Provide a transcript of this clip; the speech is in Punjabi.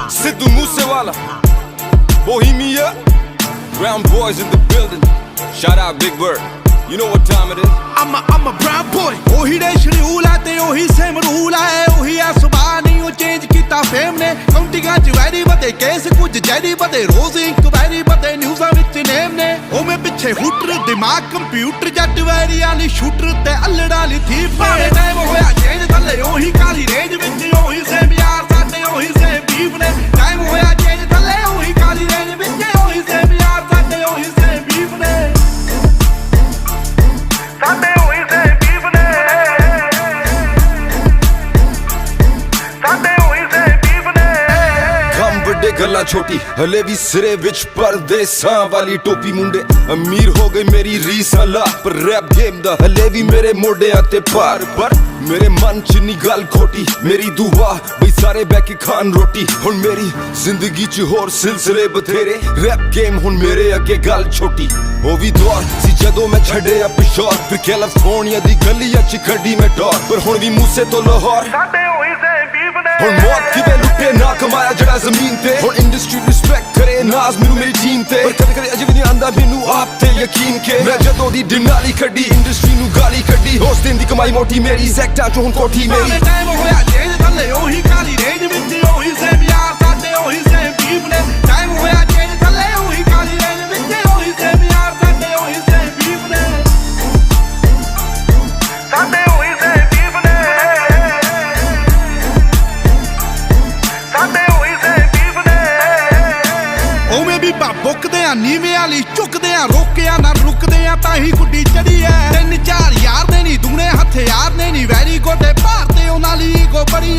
Sidhu Moosewala, Bohemia, Brown boys in the building. Shout out Big Bird. You know what time it is? I'm a brown boy. ओही दे शेड्यूल है ते ओही सेम रूल है ओही है सुबह नहीं वो चेंज किता फेम ने काउंटिंगां च वैरी बते केस कुछ जैरी बते रोज इंक्वायरी बते न्यूज़ां विच नेम ने ओ मैं पिछे हुटर दिमाग कंप्यूटर जट वैरी वाली शूटर ते अल्लड़ा ली थी पावे टाइम होया चेंज थल्ले ओही काली रेंज विच ओही सेम यार साडे ओही सेम बीफ ने टाइम होया चेंज थल्ले ओही काली रेंज विच ओही सेम यार साडे ओही सेम बीफ ने साडे ओही सेम बीफ ने साडे ओही सेम बीफ ने ਕੰਮ ਵੱਡੇ ਗੱਲਾਂ ਛੋਟੀ ਹਲੇ ਵੀ ਸਿਰੇ ਵਿੱਚ ਪਰਦੇਸਾਂ ਵਾਲੀ ਟੋਪੀ ਮੁੰਡੇ ਅਮੀਰ ਹੋ ਗਈ ਮੇਰੀ ਰੀਸਾਂ ਲਾ ਪਰ ਰੈਪ ਗੇਮ ਦਾ ਹਲੇ ਵੀ ਮੇਰੇ ਮੋਢਿਆਂ ਤੇ ਭਾਰ ਪਰ ਮੇਰੇ ਮਨ ਚ ਨੀ ਗੱਲ ਖੋਟੀ ਮੇਰੀ ਦੁਆ ਬਈ ਸਾਰੇ ਬਹਿ ਕੇ ਖਾਣ ਰੋਟੀ ਹੁਣ ਮੇਰੀ ਜ਼ਿੰਦਗੀ ਚ ਹੋਰ ਸਿਲਸਿਲੇ ਬਥੇਰੇ ਰੈਪ ਗੇਮ ਹੁਣ ਮੇਰੇ ਅੱਗੇ ਗੱਲ ਛੋਟੀ ਉਹ ਵੀ ਦੌਰ ਸੀ ਜਦੋਂ ਮੈਂ ਛੱਡਿਆ ਪਿਸ਼ੌਰ ਫਿਰ ਕੈਲੀਫੋਰਨੀਆ ਦੀ ਗਲੀਆਂ ਚ ਕੱਢੀ ਮੈਂ ਡੋਰ ਪਰ ਹੁਣ ਵੀ ਮੂਸੇ ਤੋਂ ਲਾਹੌਰ ਸਾਡੇ ਹੋਈ ਸੇ ਬੀਫ ਨੇ ਹੁਣ ਮੌਤ ਕਿਵੇਂ ਲੁੱਟੇ ਨਾ ਕਮਾਇਆ ਜਿਹੜਾ ਜ਼ਮੀਨ ਤੇ ਹੁਣ ਇੰਡਸਟਰੀ ਰਿਸਪੈਕਟ ਕਰੇ ਨਾਜ਼ ਮੈਨੂੰ ਮੇਰੀ ਟੀਮ ਤੇ ਪਰ ਕਦੇ ਕਦੇ ਅਜੇ ਵੀ ਨਹੀਂ ਆਂਦਾ ਮੈਨੂੰ ਆਪ ਤੇ ਯਕੀਨ ਕੇ ਮੈਂ ਜਦੋਂ ਦੀ ਡਿਨਾਲੀ ਕੱਢੀ ਇੰਡਸਟਰੀ ਨੂੰ ਗਾਲੀ ਕੱਢੀ ਉਸ ਦਿਨ ਦੀ ਕਮਾਈ ਮੋਟੀ ਮੇਰੀ ਸੈਕਟਾਂ ਚ ਹੁਣ ਕੋਠੀ ਮੇਰੀ ਟਾਈਮ ਹੋਇਆ ਚੇਂਜ ਥੱਲੇ ਉਹੀ ਕਾਲੀ ਰੇਂਜ ਵਿੱਚ ਉਹੀ ਸੇਮ ਯਾਰ ਸਾਡੇ ਉਹੀ ਸੇਮ ਬੀਫ ਨੇ ਟਾਈਮ ਹੋਇਆ ਚੇਂਜ ਥੱਲੇ ਉਹੀ ਕਾਲੀ ਰੇਂਜ ਵਿੱਚ ਉਹੀ ਸੇਮ ਯਾਰ ਸਾਡੇ ਉਹੀ ਸੇਮ ਬੀਫ ਨੇ ਸਾਡੇ ਉਹੀ ਸੇਮ ਬੀਫ ਨੇ ਸਾਡੇ ਉਹੀ ਸੇਮ ਬੀਫ ਨੇ ਉਵੇਂ ਵੀ ਬੁੱਕਦੇ ਆ ਨੀਵੇਂ ਵਾਲੀ ਝੁਕਦੇ ਆ ਰੋਕਿਆ ਨਾ ਰੁਕਦੇ ਆ ਤਾਂ ਹੀ ਗੁੱਡੀ ਚੜੀ ਐ 3-4 ਯਾਰ ਦੇ ਨਹੀਂ ਦੂਣੇ ਹਥਿਆਰ ਨੇ ਨਹੀਂ ਵੈਰੀ ਗੋਡੇ ਭਾਰ ਤੇ ਉਹਨਾਂ ਲਈ ਈਗੋ ਬੜੀ